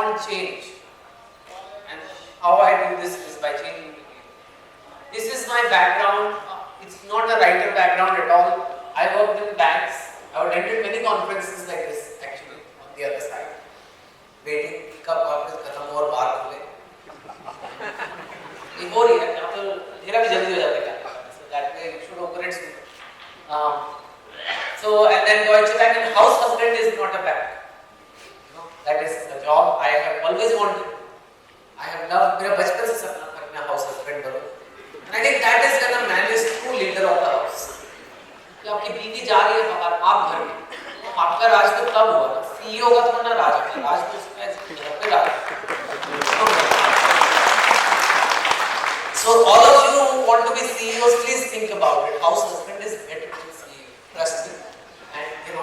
want change. And how I do this is by changing the game. This is my background. It's not a writer background at all. I worked in banks. I would attend many conferences like this actually on the other side. Waiting, कब conference खत्म हो और बाहर खुले. ये हो रही है. यहाँ तो मेरा भी जल्दी हो जाता है. So that way you should open it soon. So and then Deutsche Bank and house husband is not a bank. That is a job I have always wanted. I have loved. मेरा बचपन से सपना था कि मैं house husband बनूं. And I think that is when a man is true leader of the house. कि आपकी बीवी जा रही है बाहर, आप घर में. आपका राज तो तब हुआ ना. CEO का तो ना राज है. राज तो उसका घर पे राज. So all of you who want to be CEOs, please think about it. House husband is better than CEO. Trust me. And you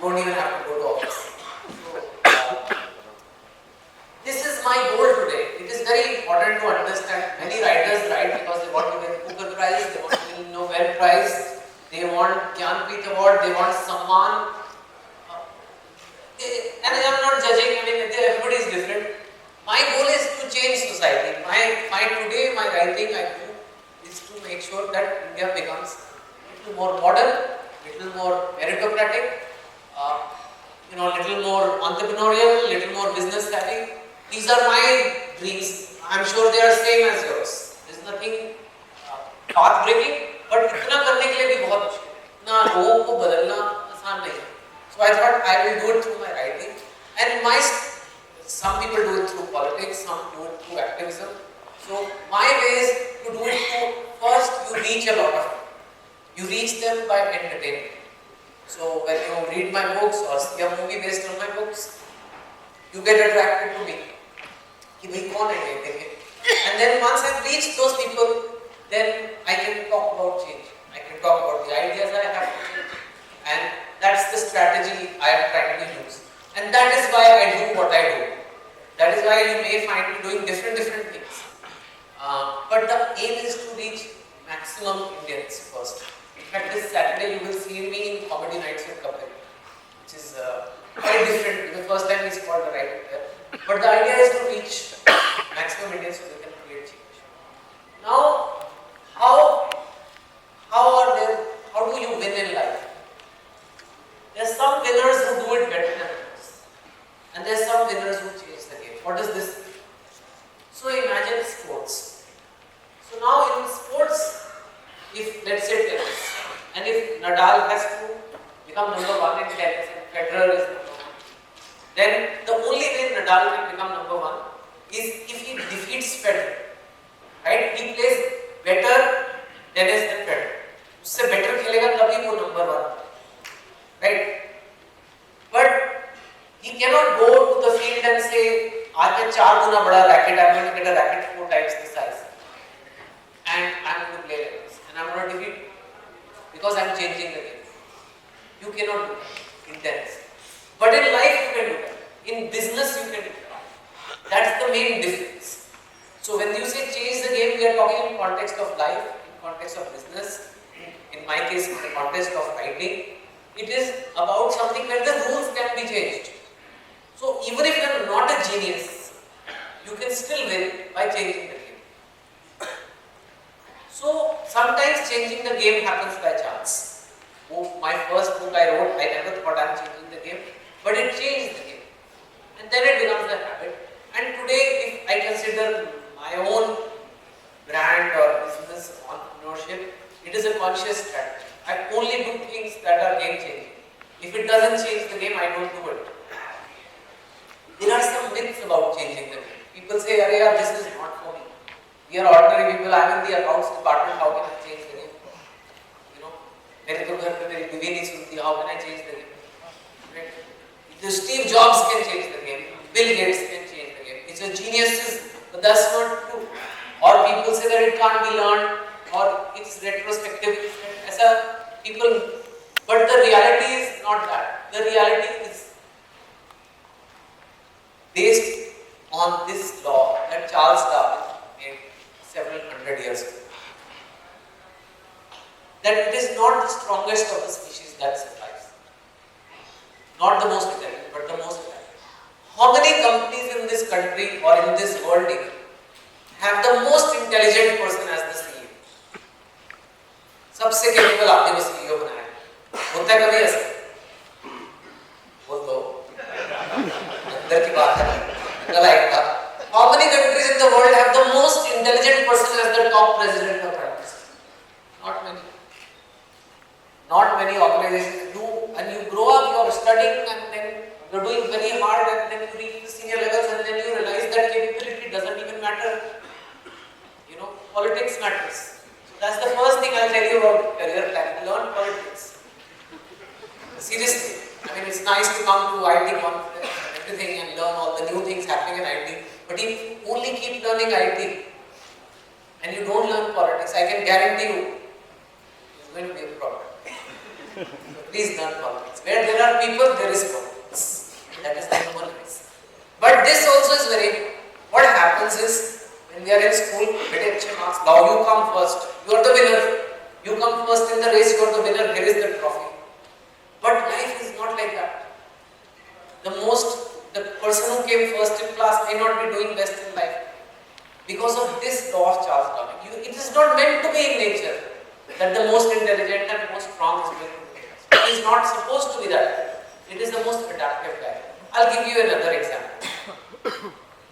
don't even have to go to office. So, this is my goal today. It is very important to understand. Many writers write because they want to win Booker Prize, they want to win Nobel Prize, they want Jnanpith Award, they want Samman. And I am not judging. I mean, everybody is different. My goal is to change society. My writing I do is to make sure that India becomes a little more modern, little more meritocratic, little more entrepreneurial, little more business savvy. These are my dreams. I'm sure they are same as yours. There's nothing path breaking, but इतना करने के लिए भी बहुत मुश्किल है. इतना लोगों को बदलना आसान नहीं है. So I thought I will do it through my writing, and some people do it through politics, some do it through activism. So my way is to do it through, first you reach a lot of people. You reach them by entertainment. So when you read my books or see a movie based on my books, you get attracted to me. कि भाई कौन है ये देखे. And then once I've reached those people, then I can talk about change. I can talk about the ideas I have to change. And that's the strategy I am trying to use. And that is why I do what I do. That is why you may find me doing different things. But the aim is to reach maximum Indians first. In fact, this Saturday you will see me in Comedy Nights with Kapil, which is quite different. The first time is called the right there. But the idea is to reach maximum Indians so they can create change. Now, how do you win in life? There are some winners who do it better than others, and there are some winners who change the game. What does this mean? So imagine sports. So now in sports, if let's say tennis, and if Nadal has to become number one in tennis and Federer is number one, then the only way Nadal can become number one is if he defeats Federer. Right? He plays better tennis than Federer. उससे better खेलेगा तभी वो number one. Right? But he cannot go to the field and say, आज मैं 4 गुना बड़ा racket, I'm going to get a racket 4 times the size, and I'm going to play like this, and I'm going to defeat because I'm changing the game. You cannot do that in tennis. But in life you can do that. In business you can do that. That's the main difference. So when you say change the game, we are talking in context of life, in context of business, in my case in the context of writing. It is about something where the rules can be changed. So even if you are not a genius, you can still win by changing the game. So sometimes changing the game happens by chance. My first book I wrote, I never thought I am changing the game, but it changed the game. And then it becomes a habit. And today, if I consider my own brand or business entrepreneurship, it is a conscious strategy. I only do things that are game changing. If it doesn't change the game, I don't do it. There are some myths about changing the game. People say, "Arey, this is not for me. We are ordinary people. I am in the accounts department. How can I change the game? मेरे तो घर पे मेरी बीवी नहीं सुनती. How can I change the game?" Right? Steve Jobs can change the game. Bill Gates can change the game. It's a genius, but that's not true. Or people say that it can't be learned, or it's retrospective. Aisa people, but the reality is not that. The reality is based on this law that Charles Darwin made several hundred years ago. That it is not the strongest of the species that survives. Not the most intelligent, but the most intelligent. How many companies in this country or in this world even have the most intelligent person as the CEO? सबसे capable आपने वो CEO बनाया होता है कभी ऐसा? बोल दो अंदर की बात है कल आएगा. How many countries in the world have the most intelligent person as the top president of countries? Not many. Not many organizations do. And you grow up, you are studying, and then you are doing very hard, and then you reach the senior levels, and then you realize that capability doesn't even matter. You know, politics matters. So that's the first thing I'll tell you about career planning. Learn politics. Seriously. I mean, it's nice to come to IT conference and everything and learn all the new things happening in IT. But if you only keep learning IT and you don't learn politics, I can guarantee you it's going to be a problem. So please learn politics. Where there are people, there is politics. That is the number one reason. But this also is very important. What happens is when we are in school, now you come first. You are the winner. You come first in the race. You are the winner. Here is the trophy. But life is not like that. The person who came first in class may not be doing best in life. Because of this law of Charles Darwin. It is not meant to be in nature that the most intelligent and most strong is going to be. It is not supposed to be that. It is the most adaptive guy. I'll give you another example.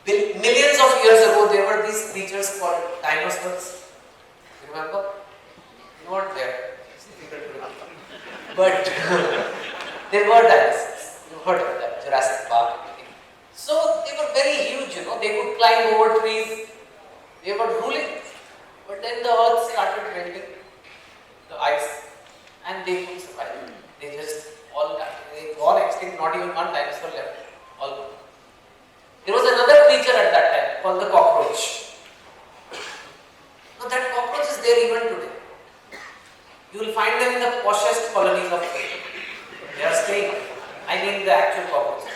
Millions of years ago, there were these creatures called dinosaurs. Remember? You weren't there. But there were dinosaurs. You heard of that, Jurassic Park. So they were very huge, you know. They could climb over trees. They were ruling. But then the earth started melting, the ice, and they couldn't survive. They just all died. They all extinct. Not even one dinosaur left. All gone. There was another creature at that time called the cockroach. Now that cockroach is there even today. You will find them in the poshest colonies of India. They are staying. I mean the actual cockroaches.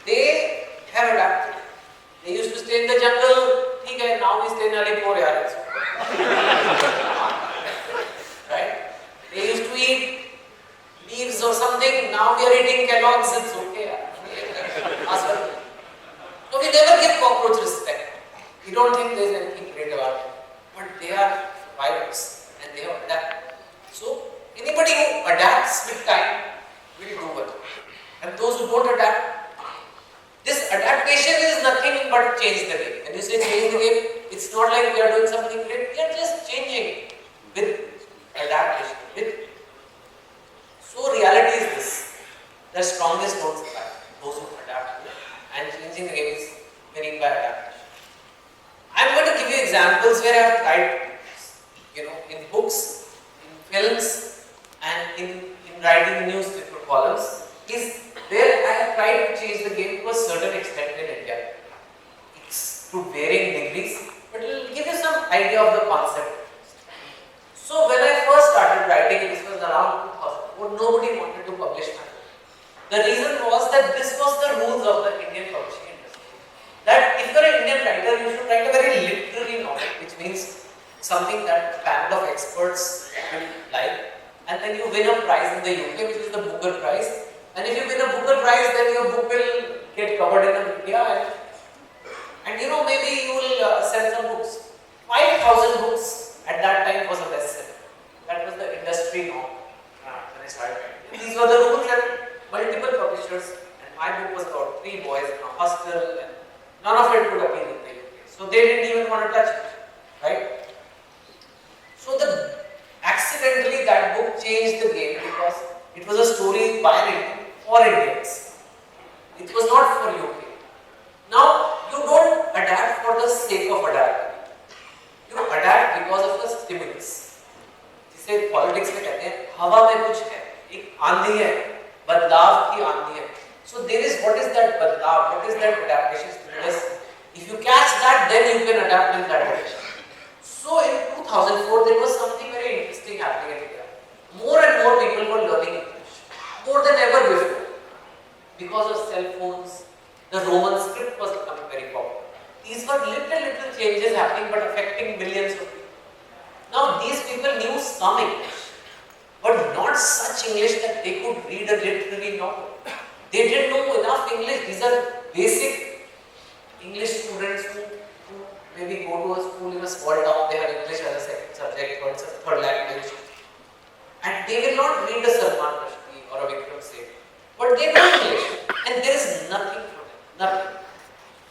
They have adapted. They used to stay in the jungle. Okay, now we stay in Alipur. Right? They used to eat leaves or something. Now we are eating Kellogg's. It's okay. So we never give cockroach respect. We don't think there is anything great about it. But they are survivors and they have adapted. So anybody who adapts with time will do well. And those who don't adapt, this adaptation is nothing but change the game. When you say change the game, it's not like we are doing something great. We are just changing with adaptation. So reality is this. The strongest don't survive. Those who adapt. And changing the game is winning by adaptation. I am going to give you examples where I have tried, in books, in films, and in writing newspaper columns, is where I have tried to change the game to a certain extent in India. It's to varying degrees, but it will give you some idea of the concept. So when I first started writing, this was around 2004, nobody wanted to publish my book. The reason was that this was the rules of the Indian publishing industry. That if you are an Indian writer, you should write a very literary novel, which means something that a panel of experts will like, and then you win a prize in the UK, which is the Booker Prize. And if you win a Booker Prize, then your book will get covered in the media, and maybe you will sell some books. 5,000 books at that time was a bestseller. That was the industry norm when I started writing. These were the rules, and multiple publishers, and my book was about 3 boys in a hostel, and none of it could appear in the UK. So they didn't even want to touch it, right? So accidentally that book changed the game because it was a story by an Indian for Indians. It was not for UK. Now you don't adapt for the sake of adapting. You adapt because of the stimulus. जिसे politics में कहते हैं हवा में कुछ है, एक आंधी है, बदलाव की आंधी है. So there is what is that बदलाव? What is that adaptation stimulus? If you catch that, then you can adapt in that direction. So in 2004, there was something very interesting happening in India. More and more people were learning English, more than ever before. Because of cell phones, the Roman script was becoming very popular. These were little changes happening, but affecting millions of people. Now these people knew some English, but not such English that they could read a literary novel. They didn't know enough English. These are basic English students who maybe go to a school in a small town, they have English as a second subject or it's a third language. And they will not read a Salman Rushdie or a Vikram Seth. But they know English. And there is nothing from it. Nothing.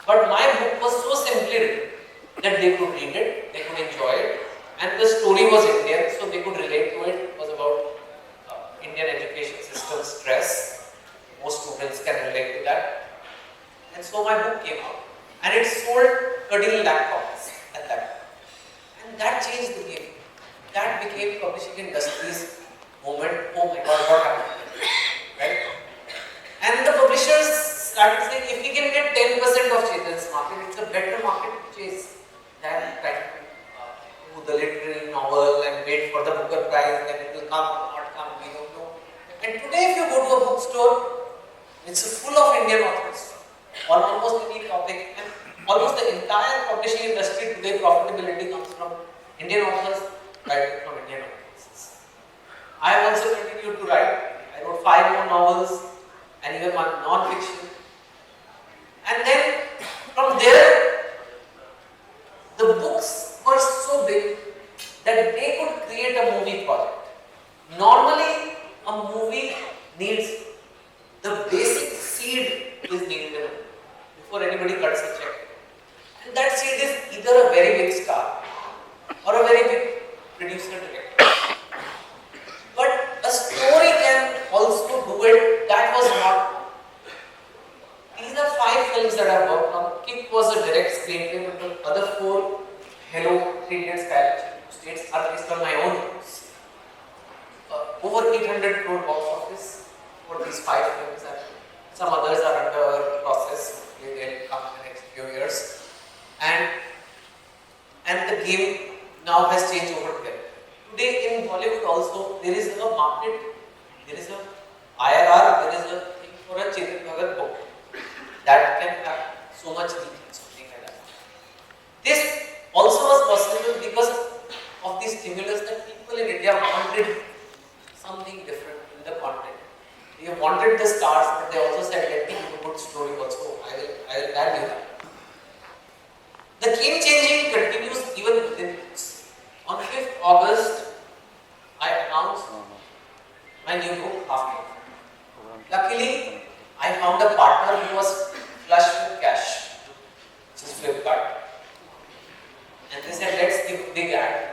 But my book was so simply written that they could read it, they could enjoy it. And the story was Indian, so they could relate to it. It was about Indian education system stress. Most students can relate to that. And so my book came out. And it sold 13 lakh copies at that time. And that changed the game. That became publishing industry's moment. Oh my God, what happened? Right? And the publishers started saying, if we can get 10% of Chetan's market, it's a better market to chase than trying to do the literary novel and wait for the Booker Prize, then it will come or not come, we don't know. And today if you go to a bookstore, it's full of Indian authors on almost any topic, and almost the entire publishing industry today profitability comes from Indian authors, writing from Indian authors. I have also continued to write. I wrote 5 more novels and even one non-fiction. And then from there, the books were so big that they could create a movie project. Normally, a movie needs the basic seed is needed in a movie before anybody cuts a check. And that seed is either a very big star or a very big producer director. But a story can also do it. That was not. These are 5 films that I worked on. Kick was a direct screenplay, but the other 4, Hello, 3 Idiots, Skylark, States are based on my own films. Over 800 crore box office for these 5 films, and some others are under process. They'll come in the next few years. And the game now has changed over there. Today in Bollywood also, there is a market, there is a IRR, there is a thing for a Chetan Bhagat book that can have so much reach, something like that. This also was possible because of the stimulus that people in India wanted something different in the content. They wanted the stars, but they also said, let me do a good story also. I will value that. The game changing continues even within books. On 5th August, I announced my new book, Half Life. Luckily, I found a partner who was flush with cash, which is Flipkart. And they said, let's give a big ad.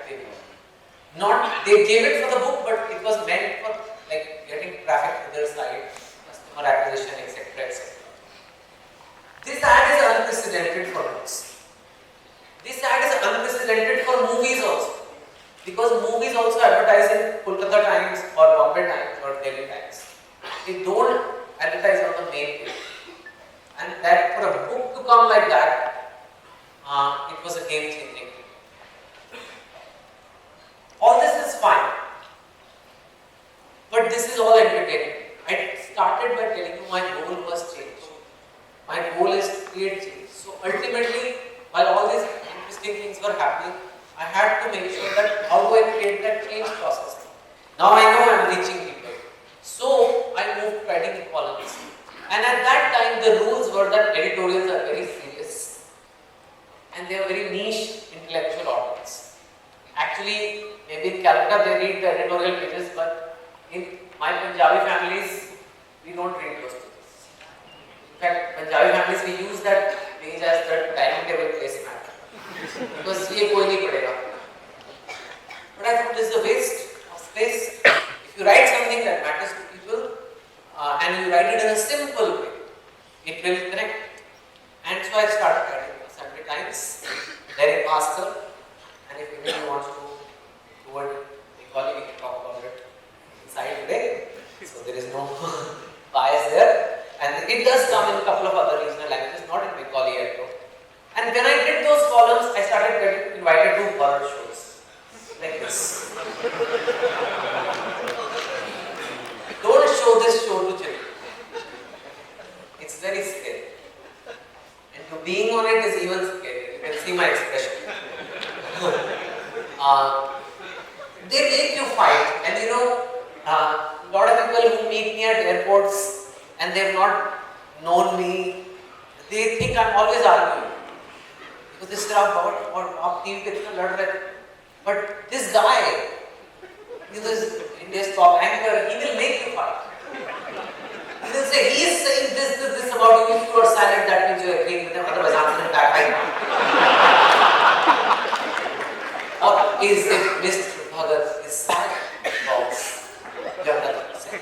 They gave it for the book, but it was meant for like getting traffic to their site, customer acquisition, etc. etc. This ad is unprecedented for books. This ad is unprecedented for movies also. Because movies also advertise in Kolkata Times or Bombay Times or Delhi Times. They don't advertise on the main page. And that for a book to come like that, it was a game changing. All this is fine. But this is all entertaining. I started by telling you my goal was change. My goal is to create change. So ultimately, while all these interesting things were happening, I had to make sure that how do I create that change process. Now I know I am reaching people. So I moved to writing columns. And at that time the rules were that editorials are very serious. And they are very niche intellectual audience. Actually, maybe in Calcutta they read the editorial pages, but in my Punjabi families, we don't read those pages. In fact, Punjabi families, we use that page as the dining table placemat. Because ये कोई नहीं पढ़ेगा. But I thought this is a waste of space. If you write something that matters to people and you write it in a simple way, it will connect. And so I started writing Sunday Times, Derek Pascal, and if anybody wants to do it, we can talk about it inside today. So there is no bias there. And it does come in a couple of other regional languages, not in Bengali yet though. And when I did those columns, I started getting invited to horror shows. Like this. Don't show this show to children. It's very scary. And being on it is even scary. You can see my expression. They make you fight. And you know, A lot of people who meet me at airports and they have not known me, they think I'm always arguing. Because this guy, आप TV पे इतना लड़ रहे, but this guy, he is India's top anchor, he will make you fight. He will say, he is saying this about you. If you are silent, that means you are agreeing with him, otherwise answer him back right now. Or is if Mr. Bhagat is silent, boss, you have nothing to say.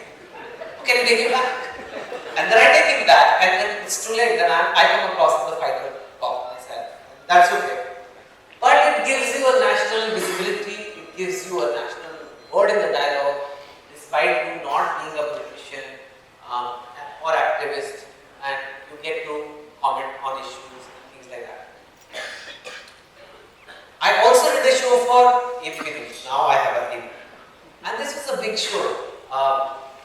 Can you take him back? And then I take him back, and then it's too late, then I come across as the fighter of myself. That's okay. But it gives you a national visibility, it gives you a national word in the dialogue, despite you not being a politician or activist, and you get to comment on issues and things like that. I also did a show for ABP News. Now I have a team. And this was a big show.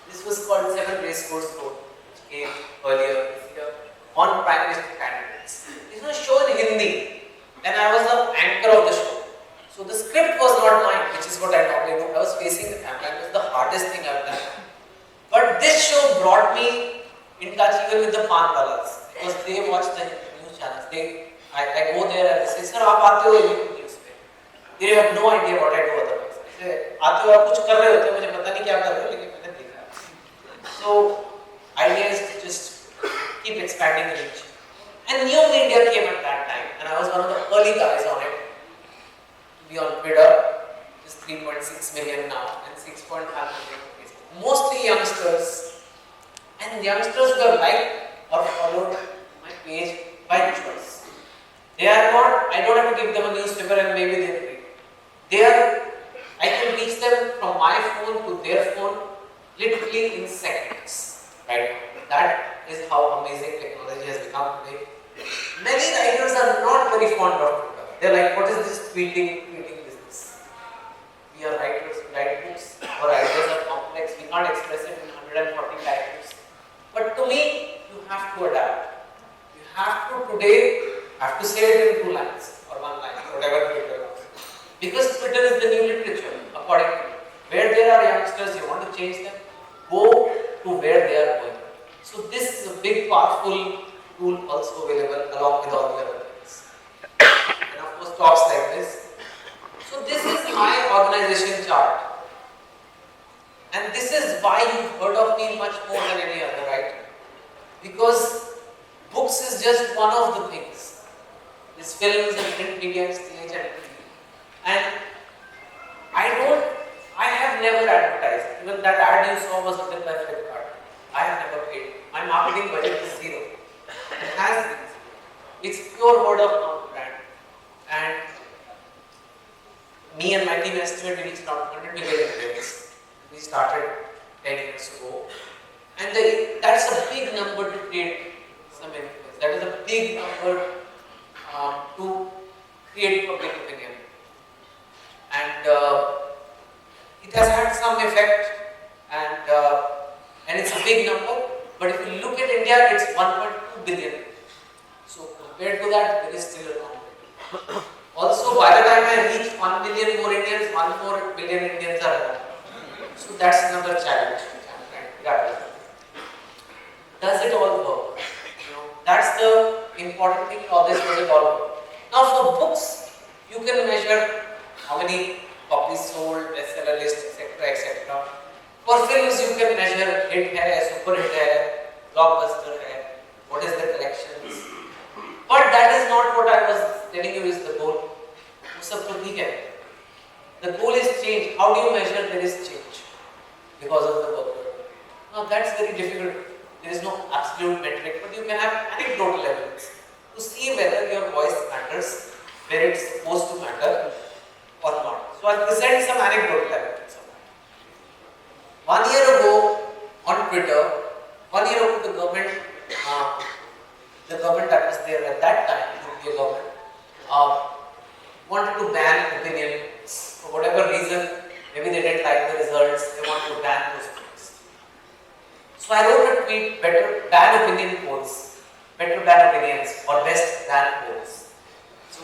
This was called 7 Race Course Road, which came earlier this year on Prime Minister candidates. This was a show in Hindi, and I was the anchor of the show. So the script was not mine, which is what I normally do. I was facing the camera, and it was the hardest thing I've done. But this show brought me in touch even with the Panwalas, because they watch the news channels. I go there and they say, "Sir, आप आते हो news पे?" They have no idea what I do otherwise. I say, "आते हो आप कुछ कर रहे होते हो, मुझे पता नहीं क्या कर रहे हो, लेकिन मैंने देखा." So idea is to just keep expanding the reach. And new media came at that time, and I was one of the early guys on it. To be on Twitter, just 3.6 million now, and 6.5 million on Facebook. Mostly youngsters, and youngsters who have liked or followed my page by choice. They are not, I don't have to give them a newspaper and maybe they read. They are, I can reach them from my phone to their phone literally in seconds. Right? That is how amazing technology has become today. Many writers are not very fond of Twitter. They're like, what is this tweeting business? We are writers, we write books. Our ideas are complex. We can't express it in 140 characters. But to me, you have to adapt. You have to today have to say it in 2 lines or 1 line, whatever Twitter is. Because Twitter is the new literature, according to me. Where there are youngsters, you want to change them, go to where they are going. So this is a big, powerful tool also available along with all the other things. And of course, talks like this. So this is my organization chart. And this is why you've heard of me much more than any other writer. Because books is just one of the things. These films and print media and stage and TV. And I have never advertised. Even that ad you saw was written by Flipkart. I have never paid. My marketing budget is 0. It has been 0. It's pure word of mouth brand. And me and my team estimate we reached around 100 million events. We started 10 years ago. And that's a big number to create some influence. That is a big number to create public opinion. And it has had some effect, and it's a big number. But if you look at India, it's 1.2 billion. So compared to that, there is still a long way. Also, by the time I reach 1 million more Indians, 1 more billion Indians are gone. So that's another challenge. Does it all work? That's the important thing. All this does it all work. Now, for books, you can measure how many copies sold, bestseller list, etc., etc. For films, you can measure hit hai, super hit hai, blockbuster hai, what is the collections. But that is not what I was telling you is the goal. The goal is change. How do you measure there is change because of the work? Now that's very difficult. There is no absolute metric, but you can have anecdotal evidence to see whether your voice matters, where it's supposed to matter or not. So I'll present some anecdotal evidence of that. 1 year ago on Twitter, 1 year ago the government that was there at that time, the government, wanted to ban opinions for whatever reason. Maybe they didn't like the results, they wanted to ban those things. So I wrote a tweet, better ban opinion polls, better ban opinions, or best ban polls. So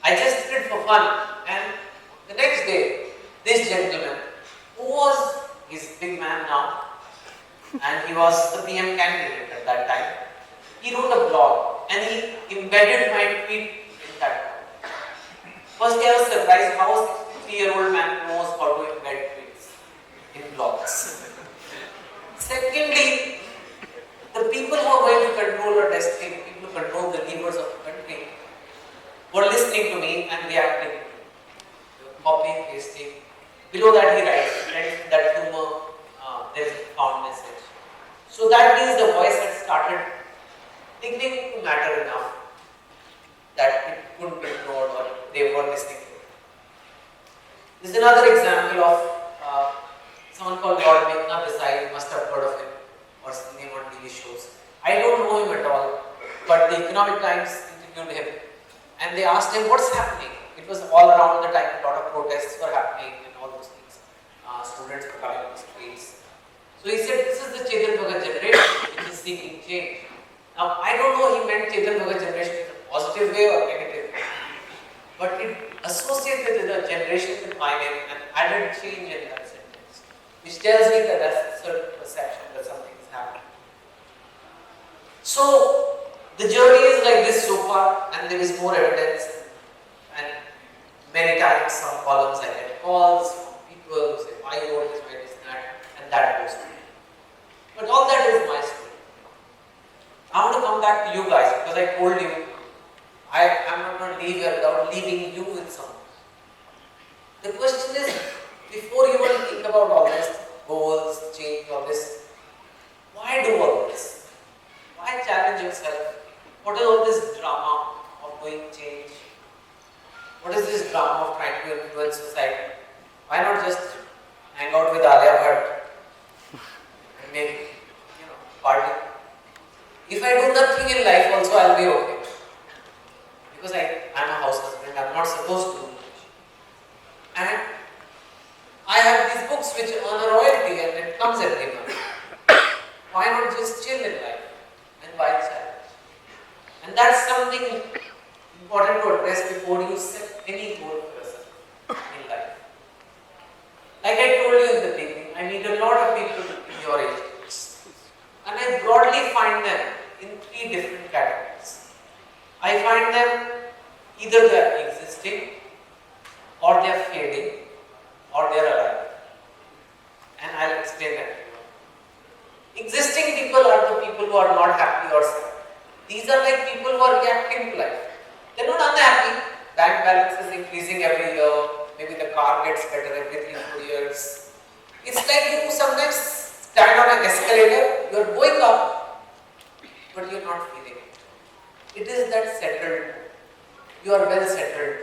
I just did it for fun, and the next day, this gentleman, who was he's a big man now, and he was the PM candidate at that time. He wrote a blog and he embedded my tweet in that blog. Firstly, I was surprised how a 63-year-old man knows how to embed tweets in blogs. Secondly, the people who are going to control our destiny, people who control the levers of the country, were listening to me and reacting, copying, pasting. Below that he writes, and that humor, there is a profound message. So that means the voice had started beginning to matter enough that it couldn't be ignored or they were listening to it. This is another example of someone called Lord Meghna Desai. You must have heard of him or seen him on TV shows. I don't know him at all, but the Economic Times interviewed him and they asked him what's happening. It was all around the time a lot of protests were happening and all those things. Students were coming on the streets. So he said, this is the Chetan Bhagat generation which is seeking change. Now, I don't know he meant Chetan Bhagat generation in a positive way or negative way, but it associated the generation with my name and added change in that sentence, which tells me that that's a certain perception that something is happening. So, the journey is like this so far, and there is more evidence, and many times some columns I get calls from people who say, why you wrote this, why this, that, and that goes on. But all that is my story. I want to come back to you guys because I told you I am not going to leave here without leaving you with something. The question is, before you even think about all this, goals, change, all this, why do all this? Why challenge yourself? What is all this drama of doing change? What is this drama of trying to influence society? Why not just hang out with Alia Bhatt and maybe, party? If I do nothing in life also, I'll be okay. Because I'm a house husband, I'm not supposed to do much. And I have these books which earn a royalty and it comes every month. Why not just chill in life and buy challenge? And that's something important to address before you set any goal for yourself in life. Like I told you in the beginning, I meet a lot of people in your age. And I broadly find them in 3 different categories. I find them either they are existing, or they are fading, or they are alive. And I'll explain that to you. Existing people are the people who are not happy or sad. These are like people who are reacting to life. They're not unhappy. Bank balance is increasing every year. Maybe the car gets better every 3-4 years. It's like you sometimes stand on an escalator, you are going up, but you are not feeling it. It is that settled. You are well settled.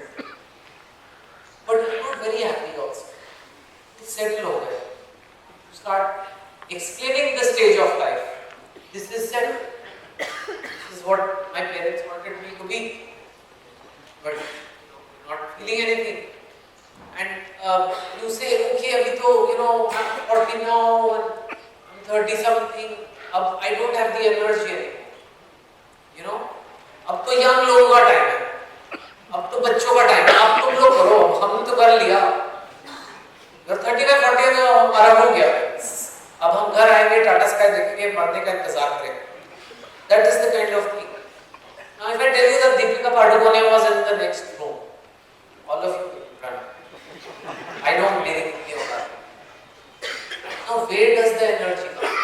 But you are not very happy also. It's settled over there. You start explaining the stage of life. This is settled. This is what my parents wanted me to be. But not feeling anything. And you say, okay, abhi to, I'm 40 now, and I'm 30 something, I don't have the energy anymore. अब तो young लोगों का time है, अब तो बच्चों का time है, अब तुम लोग करो, हम तो कर लिया, अगर 35-40 में हमारा हो गया, अब हम घर आएंगे, टाटा स्काई देखेंगे, मरने का इंतजार करेंगे. That is the kind of thing. Now if I tell you that Deepika Padukone was in the next room, all of you will run. I know I'm very thinking of that. Now where does the energy come?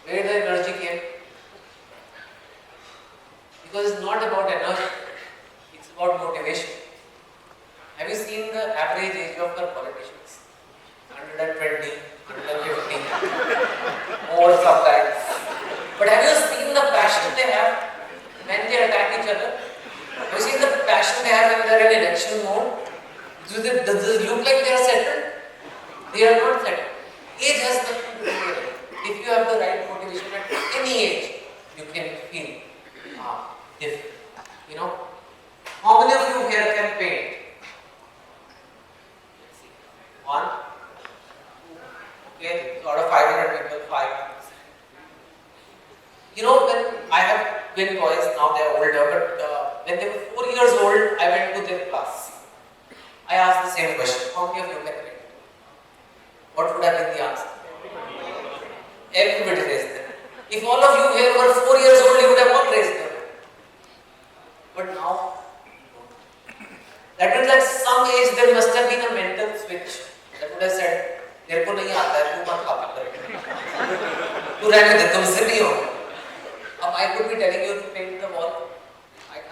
Where the energy came? Because it's not about energy, it's about motivation. Have you seen the average age of the politicians? 120, 150, more sometimes. But have you seen the passion they have when they attack each other? Have you seen the passion they have when they are in election mode? Does it look like they are settled? They are not settled. Age has nothing to do with it. If you have the right motivation at any age, you can feel different. How many of you here can paint? One, okay, so out of 500 people, 5%. When I have twin boys, now they are older, but when they were 4 years old, I went to their class. I asked the same question, how many of you can paint? What would have been the answer? Everybody raised them. If all of you here were 4 years old, you would have all raised them. But now, that means at some age there must have been a mental switch that would have said, तेरे को नहीं आता है, तू मत copy कर, तू रहने दे, तुमसे नहीं होगा. अब I could be telling you to paint the wall.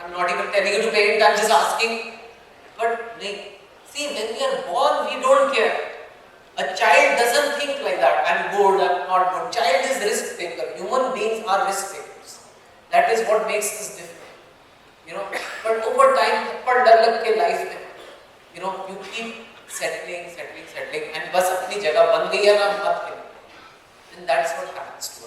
I'm not even telling you to paint. I'm just asking. But see, when we are born, we don't care. A child doesn't think like that. I'm good. I'm not good. Child is risk taker. Human beings are risk takers. That is what makes us different. You know. But over time, पर develop के life में, you know, you keep settling, and बस अपनी जगह बन गई है ना मत के, and that's what happens.